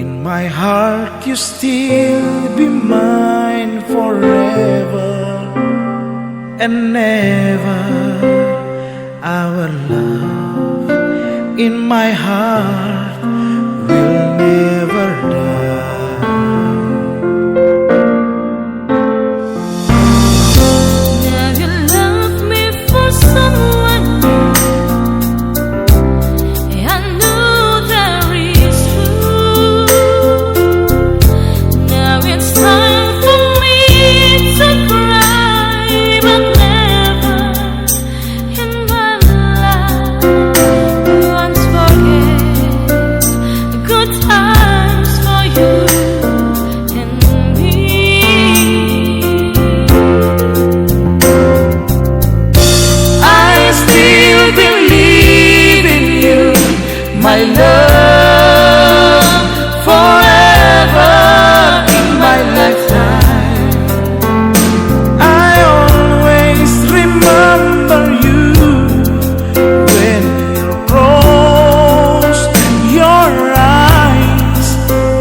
In my heart you still be mine forever and never. Our love in my heart will never die. Now you love me for someone I know that is true. Now it's time for me to cry, but never in my life once forget good times for you and me. I still believe in you, my love, forever in my lifetime. I always remember you when you close your eyes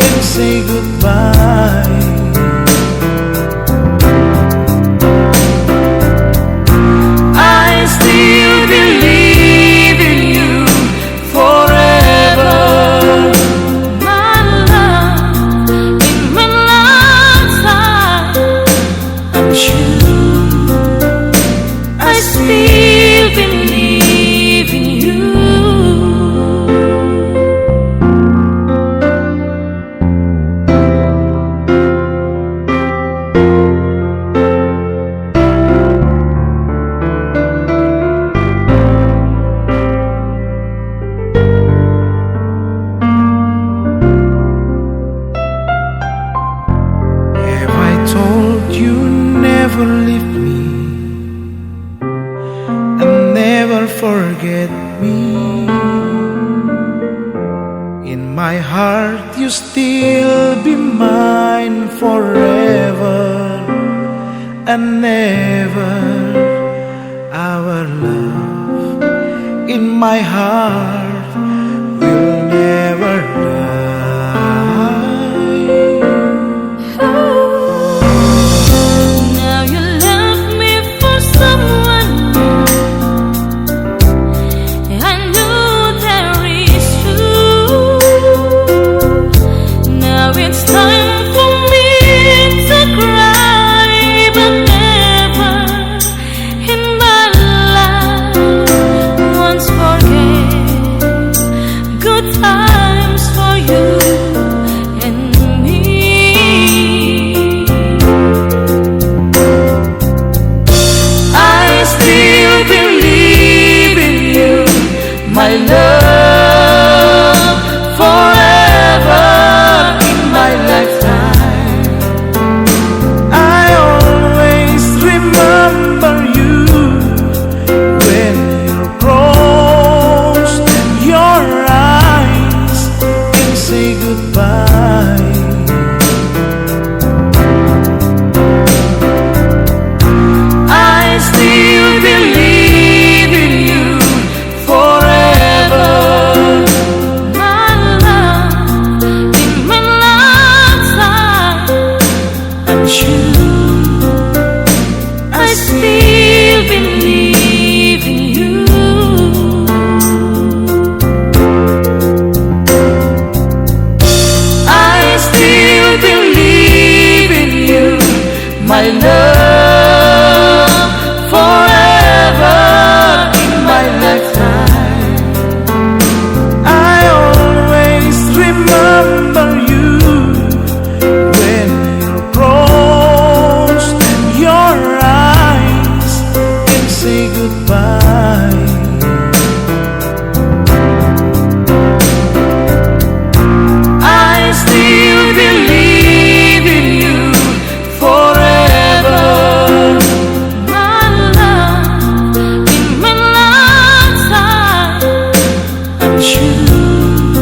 and say goodbye. I still believe in you forever. My love in my lifetime, I'm sure I still believe in you. have I told you never leave me and never forget me. In my heart you still be mine forever and never. Our love in my heart will never die. Now you love me for someone I know there is true. Now it's time for me to cry, but never in my life once forget good times for you and me. I still believe in you, my love, forever in my lifetime. I always remember you when you close your eyes and say goodbye. I still believe in you forever. My love in my lifetime, I'm sure I still believe in you. I still believe in you, my love, forever in my lifetime. I always remember you when you close your eyes and say goodbye. I still believe in you forever. My love in my lifetime, I'm sure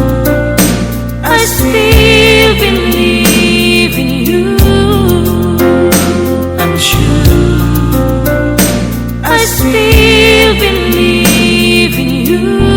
I still believe in you. I'm sure I still believe in you.